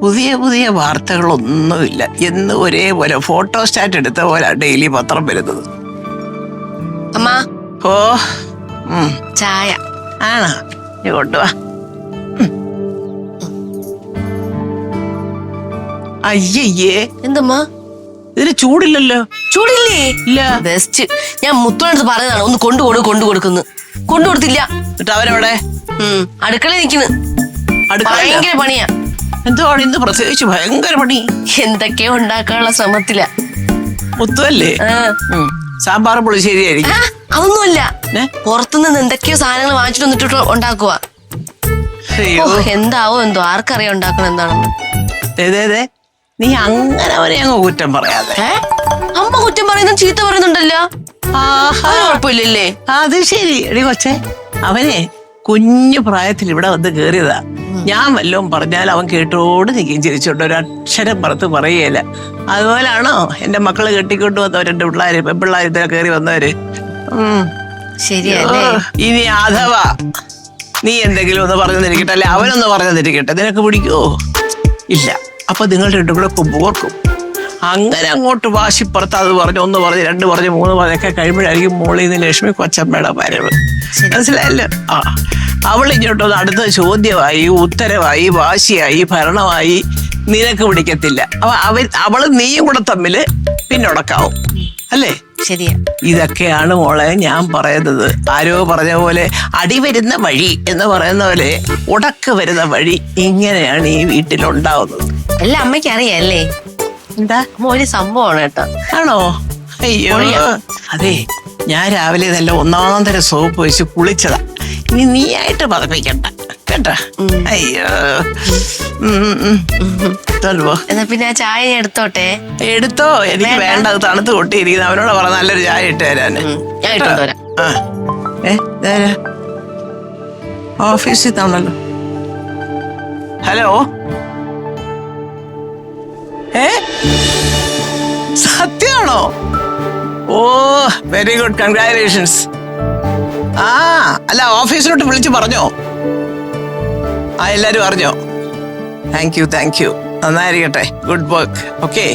പുതിയ പുതിയ വാർത്തകളൊന്നുമില്ല. എന്ന് ഒരേപോലെ ഫോട്ടോസ്റ്റാറ്റ് എടുത്ത പോലെ ഡെയിലി പത്രം വരുന്നത്. അമ്മാ ഓ ചായ ആണോ? നീ കൊണ്ടുവാ. അയ്യയ്യേ, എന്തമ്മാ ഇതിന് ചൂടില്ലല്ലോ. ചൂടില്ലേ? ഇല്ല. ബെസ്റ്റ്. ഞാൻ മുത്തോടത്ത് പറഞ്ഞതാണ് ഒന്ന് കൊണ്ടു കൊടുക്കുന്നു. കൊണ്ടു കൊടുത്തില്ല. എന്നിട്ട് അവരവിടെ അടുക്കള നിക്കുന്നു. ഭയങ്കര പണിയാ. എന്തുവാണ് ഇന്ന് പ്രത്യേകിച്ച് ഭയങ്കര പണി? എന്തൊക്കെയോ ഉണ്ടാക്കാനുള്ള ശ്രമത്തില. മുത്തുവല്ലേ? സാമ്പാർ പുളിശ്ശേരി ആയിരിക്കും. അതൊന്നുമല്ല, പുറത്തുനിന്ന് എന്തൊക്കെയോ സാധനങ്ങൾ വാങ്ങിച്ചിട്ട് വന്നിട്ട് ഉണ്ടാക്കുക. എന്താവോ എന്തോ, ആർക്കറിയാം ഉണ്ടാക്കണം എന്താണെന്ന്. നീ അങ്ങനെ അവനെ അങ്ങ് കുറ്റം പറയാതെ. അമ്മ കുറ്റം പറയുന്ന ചീത്ത പറയുന്നുണ്ടല്ലോ. കുഴപ്പമില്ലല്ലേ? അത് ശരി. എടി കൊച്ചേ, അവനെ കുഞ്ഞു പ്രായത്തിൽ ഇവിടെ വന്ന് കേറിയതാ. ഞാൻ വല്ലതും പറഞ്ഞാൽ അവൻ കേട്ടോട് നിൽക്കും ചിരിച്ചോണ്ട്, ഒരു അക്ഷരം പുറത്ത് പറയുകയില്ല. അതുപോലാണോ എന്റെ മക്കള് കെട്ടിക്കൊണ്ട് വന്നവർ, എന്റെ പിള്ളേര് പെൺപിള്ളേർ ഇതിൽ കയറി വന്നവര്. ശരിയല്ലേ? ഇനി അഥവാ നീ എന്തെങ്കിലും ഒന്ന് പറഞ്ഞു തന്നിരിക്കട്ടെ, അല്ലെ അവനൊന്ന് പറഞ്ഞു തന്നിരിക്കട്ടെ, നിനക്ക് പിടിക്കുവോ? ഇല്ല. അപ്പൊ നിങ്ങൾ രണ്ടും കൂടെ കൊമ്പോർക്കും. അങ്ങനെ അങ്ങോട്ട് വാശിപ്പുറത്ത് അത് പറഞ്ഞു, ഒന്ന് പറഞ്ഞ്, രണ്ട് പറഞ്ഞ്, മൂന്ന് പറഞ്ഞൊക്കെ കഴിയുമ്പോഴായിരിക്കും മോളിൽ നിന്ന് ലക്ഷ്മി കൊച്ചമ്മയുടെ വരവ്. മനസ്സിലായല്ലോ? അവൾ ഇങ്ങോട്ടൊന്ന് അടുത്ത ചോദ്യമായി, ഉത്തരവായി, വാശിയായി, ഭരണമായി നിനക്ക് പിടിക്കത്തില്ല. അവള് നീയും കൂടെ തമ്മില് പിന്നൊടക്കാവും, അല്ലേ? ശരിയാ. ഇതൊക്കെയാണ് മോളെ ഞാൻ പറയുന്നത്. ആരോ പറഞ്ഞ പോലെ അടി വരുന്ന വഴി എന്ന് പറയുന്ന പോലെ ഉടക്ക് വരുന്ന വഴി ഇങ്ങനെയാണ് ഈ വീട്ടിലുണ്ടാവുന്നത്. എല്ലാം അമ്മയ്ക്ക് അറിയാല്ലേ? എന്താ ഒരു സംഭവമാണ് കേട്ടോ. ആണോ? അയ്യോ, അതെ, ഞാൻ രാവിലെ നല്ല ഒന്നാം തരം സോപ്പ് വെച്ച് കുളിച്ചതാ. ഇനി നീ ആയിട്ട് പതപ്പിക്കണ്ട കേട്ടാ. അയ്യോ, എന്നാ പിന്നെ ആ ചായ എടുത്തോട്ടെ. എടുത്തോ. എനിക്ക് വേണ്ട, അത് തണുത്ത് കൊട്ടിയിരിക്കുന്നു. അവനോട് പറ നല്ലൊരു ചായ ഇട്ട് തരാന്. ഓഫീസിൽ താണല്ലോ. ഹലോ, സത്യമാണോ? Oh, very good, congratulations. അല്ല, ഓഫീസിലോട്ട് വിളിച്ച് പറഞ്ഞോ? എല്ലാരും അറിഞ്ഞോ? Thank you. നന്നായിരിക്കട്ടെ. Good work. Okay,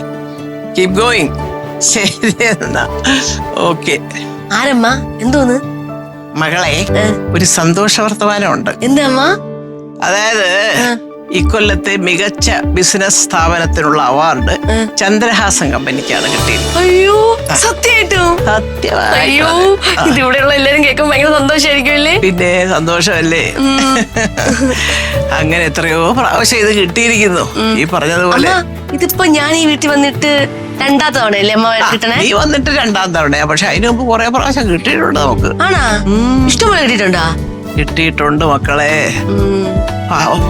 keep going. ശരി എന്നാ. ഓക്കെ. ആരമ്മ? എന്തോന്ന്? മകളെ, ഒരു സന്തോഷ വർത്തമാനമുണ്ട്. എന്താ? അതായത് ഇക്കൊല്ലത്തെ മികച്ച ബിസിനസ് സ്ഥാപനത്തിനുള്ള അവാർഡ് ചന്ദ്രഹാസൻ കമ്പനിക്കാണ് കിട്ടിയത്. അയ്യോ, സത്യമായിട്ടും? അയ്യോ, ഇതിവിടെയുള്ള എല്ലാരും കേൾക്കുമ്പോൾ ഭയങ്കര സന്തോഷമായിരിക്കുമല്ലേ? പിന്നെ സന്തോഷമല്ലേ? അങ്ങനെ എത്രയോ പ്രാവശ്യം ഇത് കിട്ടിയിരിക്കുന്നു. ഈ പറഞ്ഞതുപോലെ ഇതിപ്പോ ഞാൻ ഈ വീട്ടിൽ വന്നിട്ട് രണ്ടാമത്തെ തവണയല്ലേ അമ്മ കിട്ടണേ? നീ വന്നിട്ട് രണ്ടാം തവണയാ. പക്ഷെ അതിനു മുമ്പ് കുറെ പ്രാവശ്യം കിട്ടിയിട്ടുണ്ട് നമുക്ക്. ആണാ? ഇഷ്ടംപോലെ കിട്ടിയിട്ടുണ്ടോ? കിട്ടിയിട്ടുണ്ട് മക്കളെ. പാവം,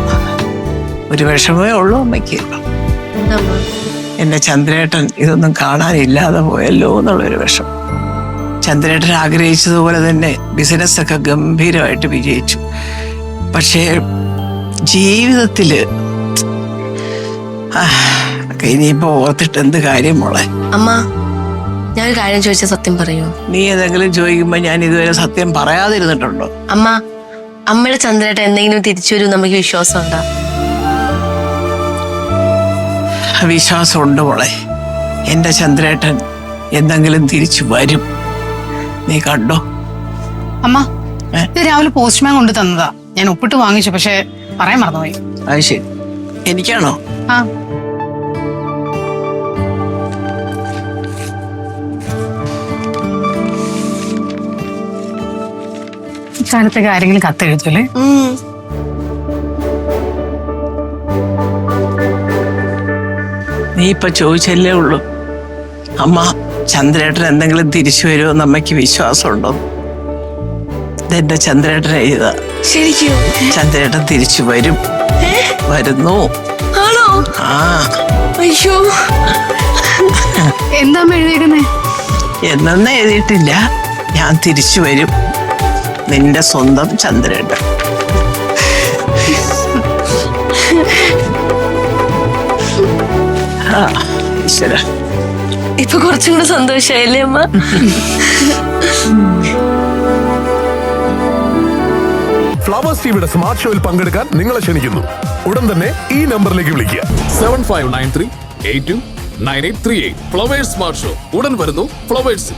ഒരു വിഷമേ ഉള്ളൂ അമ്മയ്ക്ക്. എന്റെ ചന്ദ്രേട്ടൻ ഇതൊന്നും കാണാനില്ലാതെ പോയല്ലോ എന്നുള്ളൊരു വിഷമം. ചന്ദ്രേട്ടൻ ആഗ്രഹിച്ചതുപോലെ തന്നെ ബിസിനസ്സൊക്കെ ഗംഭീരമായിട്ട് വിജയിച്ചു. പക്ഷേ ജീവിതത്തില് ഇനിയിപ്പോ ഓർത്തിട്ട് എന്ത് കാര്യം മോളെ? അമ്മ, ഞാൻ കാര്യം ചോദിച്ച സത്യം പറയൂ. നീ ഏതെങ്കിലും ചോദിക്കുമ്പോ ഞാൻ ഇതുവരെ സത്യം പറയാതിരുന്നിട്ടുണ്ടോ? അമ്മ, അമ്മയുടെ ചന്ദ്രേട്ടൻ എന്തെങ്കിലും തിരിച്ചു വരും നമുക്ക് വിശ്വാസം ഉണ്ടോ? വിശ്വാസമുണ്ട് മോളെ. എന്റെ ചന്ദ്രേട്ടൻ എന്തെങ്കിലും തിരിച്ചു വരും, നീ കണ്ടോ? അമ്മ, ഇത് രാവിലെ പോസ്റ്റ്മാൻ കൊണ്ട് തന്നതാ. ഞാൻ ഒപ്പിട്ട് വാങ്ങിച്ചു, പക്ഷെ പറയാൻ മറന്നുപോയി. അത് ശരി. എനിക്കാണോ? ഇക്കാലത്തേക്ക് ആരെങ്കിലും കത്തെഴുതൂലേ? നീ ഇപ്പൊ ചോദിച്ചല്ലേ ഉള്ളൂ. അമ്മ, ചന്ദ്രേട്ടൻ എന്തെങ്കിലും തിരിച്ചു വരുമോ എന്ന് അമ്മയ്ക്ക് വിശ്വാസമുണ്ടോ? ഇതെന്റെ ചന്ദ്രേട്ടൻ എഴുതാ. ശരിക്കും ചന്ദ്രേട്ടൻ തിരിച്ചു വരും. വരുന്നു. ആണോ? അയ്യോ, എന്താ എഴുതിയേക്കുന്നേ? എന്നൊന്നും എഴുതിയിട്ടില്ല. ഞാൻ തിരിച്ചു വരും, നിന്റെ സ്വന്തം ചന്ദ്രേട്ടൻ. ഈശ്വര, ഇപ്പൊ കുറച്ചും കൂടെ സന്തോഷായില്ലേ അമ്മ? ഫ്ലവേഴ്സ് ടിവിയുടെ സ്മാർട്ട് ഷോയിൽ പങ്കെടുക്കാൻ നിങ്ങളെ ക്ഷണിക്കുന്നു. ഉടൻ തന്നെ ഈ നമ്പറിലേക്ക് വിളിക്കുക. 7593829838. ഫ്ലവേഴ്സ് സ്മാർട്ട് ഷോ ഉടൻ വരുന്നു ഫ്ലവേഴ്സ്.